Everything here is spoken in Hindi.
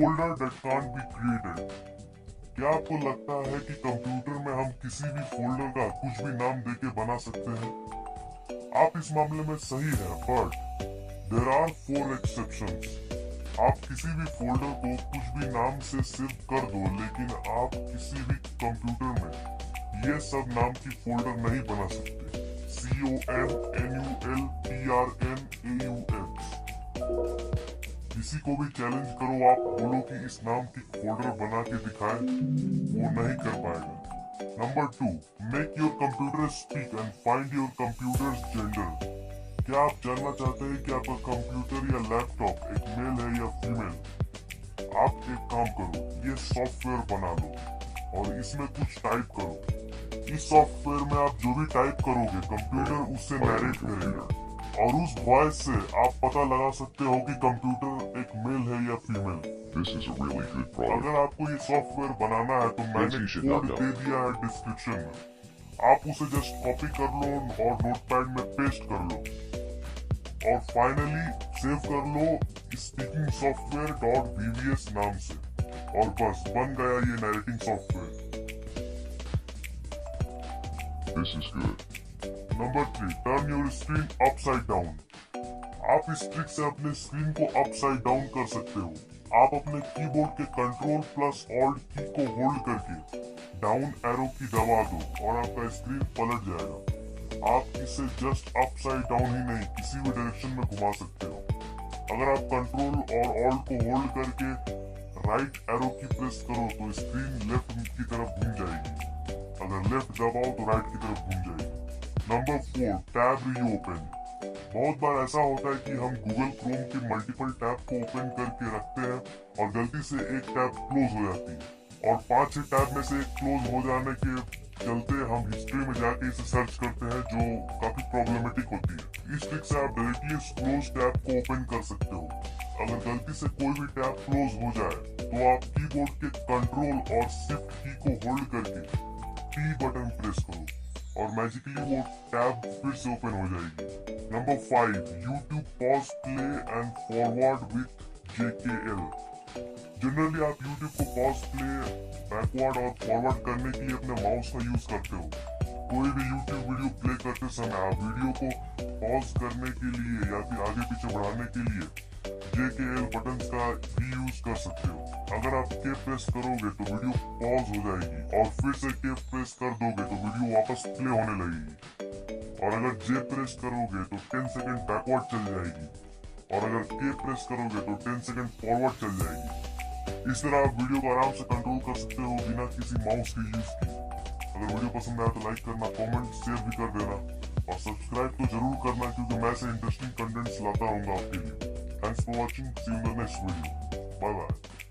folder that can't be created। क्या आपको लगता है कि कंप्यूटर में हम किसी भी फोल्डर का कुछ भी नाम देके बना सकते हैं? आप इस मामले में सही हैं, बट देयर आर 4 एक्सेप्शंस। आप किसी भी फोल्डर को कुछ भी नाम से सेव कर दो, लेकिन आप किसी भी कंप्यूटर में ये सब नाम की फोल्डर नहीं बना सकते। COMMULPRNAUX। किसी को भी चैलेंज करो, आप बोलो कि इस नाम की फोल्डर बना के दिखाए, वो नहीं कर पाएगा। Number 2, make your computer speak and find your computers gender. क्या आप जानना चाहते हैं कि आपका कंप्यूटर या लैपटॉप एक मेल है या फीमेल? आप एक काम करो, ये सॉफ्टवेयर बना लो और इसमें कुछ टाइप करो। इस सॉफ्टवेयर में आप जो भी टाइप करोगे, कंप्यूटर उससे नरेट करेगा और उस वॉइस से आप पता लगा सकते हो कि कंप्यूटर एक मेल है या female. This is a really good product. अगर आपको ये सॉफ्टवेयर बनाना है तो मैंने कोड दे दिया है डिस्क्रिप्शन में। आप उसे जस्ट कॉपी कर लो और नोटपैड में पेस्ट कर लो और फाइनली सेव कर लो स्पीकिंग सॉफ्टवेयर .vvs नाम से, और बस बन गया ये narrating software. This is good. Number 3, turn your screen upside down. आप इस ट्रिक से अपने स्क्रीन को अपसाइड डाउन कर सकते हो। आप अपने कीबोर्ड के Ctrl+Alt की को होल्ड करके डाउन एरो की दबा दो और आपका स्क्रीन पलट जाएगा। आप इसे जस्ट अपसाइड डाउन ही नहीं, किसी भी डायरेक्शन में घुमा सकते हो। अगर आप Ctrl और Alt को होल्ड करके राइट एरो की प्रेस करो तो स्क्रीन लेफ्ट की तरफ घूम जाएगी। अगर लेफ्ट दबाओ तो राइट की तरफ घूम जाएगी। Number 4, tab reopen. बहुत बार ऐसा होता है कि हम गूगल क्रोम के मल्टीपल टैब को ओपन करके रखते हैं और गलती से एक टैब क्लोज हो जाती है और 5-6 टैब में से एक क्लोज हो जाने के चलते हम हिस्ट्री में जाके इसे सर्च करते हैं, जो काफी प्रॉब्लमेटिक होती है। इस ट्रिक से आप डायरेक्टली क्लोज टैब को ओपन कर सकते हो। अगर गलती से कोई भी टैब क्लोज हो जाए तो आप कीबोर्ड के Ctrl और Shift की को होल्ड करके P बटन प्रेस करो और मैजिकली वो टैब फिर से ओपन हो जाएगी। Number 5, YouTube pause play and forward with JKL। Generally आप YouTube को पॉज प्ले, बैकवर्ड और फॉरवर्ड करने के लिए अपने माउस का यूज करते हो। कोई भी YouTube वीडियो प्ले करते समय आप वीडियो को पॉज करने के लिए या फिर आगे पीछे बढ़ाने के लिए JKL बटन्स का भी यूज कर सकते हो। अगर आप K प्रेस करोगे तो वीडियो पॉज हो जाएगी और फिर से K प्रेस कर दोगे तो वीडियो वापस प्ले होने लगेगी। और अगर J प्रेस करोगे तो 10 सेकंड बैकवर्ड चल जाएगी और अगर K प्रेस करोगे तो 10 सेकंड फॉरवर्ड चल जाएगी। इस तरह आप वीडियो को आराम से कंट्रोल कर सकते हो बिना किसी माउस के यूज के। अगर वीडियो पसंद आया तो लाइक करना, कमेंट, शेयर भी कर देना और सब्सक्राइब तो जरूर करना, क्योंकि मैं ऐसे इंटरेस्टिंग कंटेंट्स लाता रहूंगा आपके लिए। Thanks for watching. See you in the next video. Bye bye.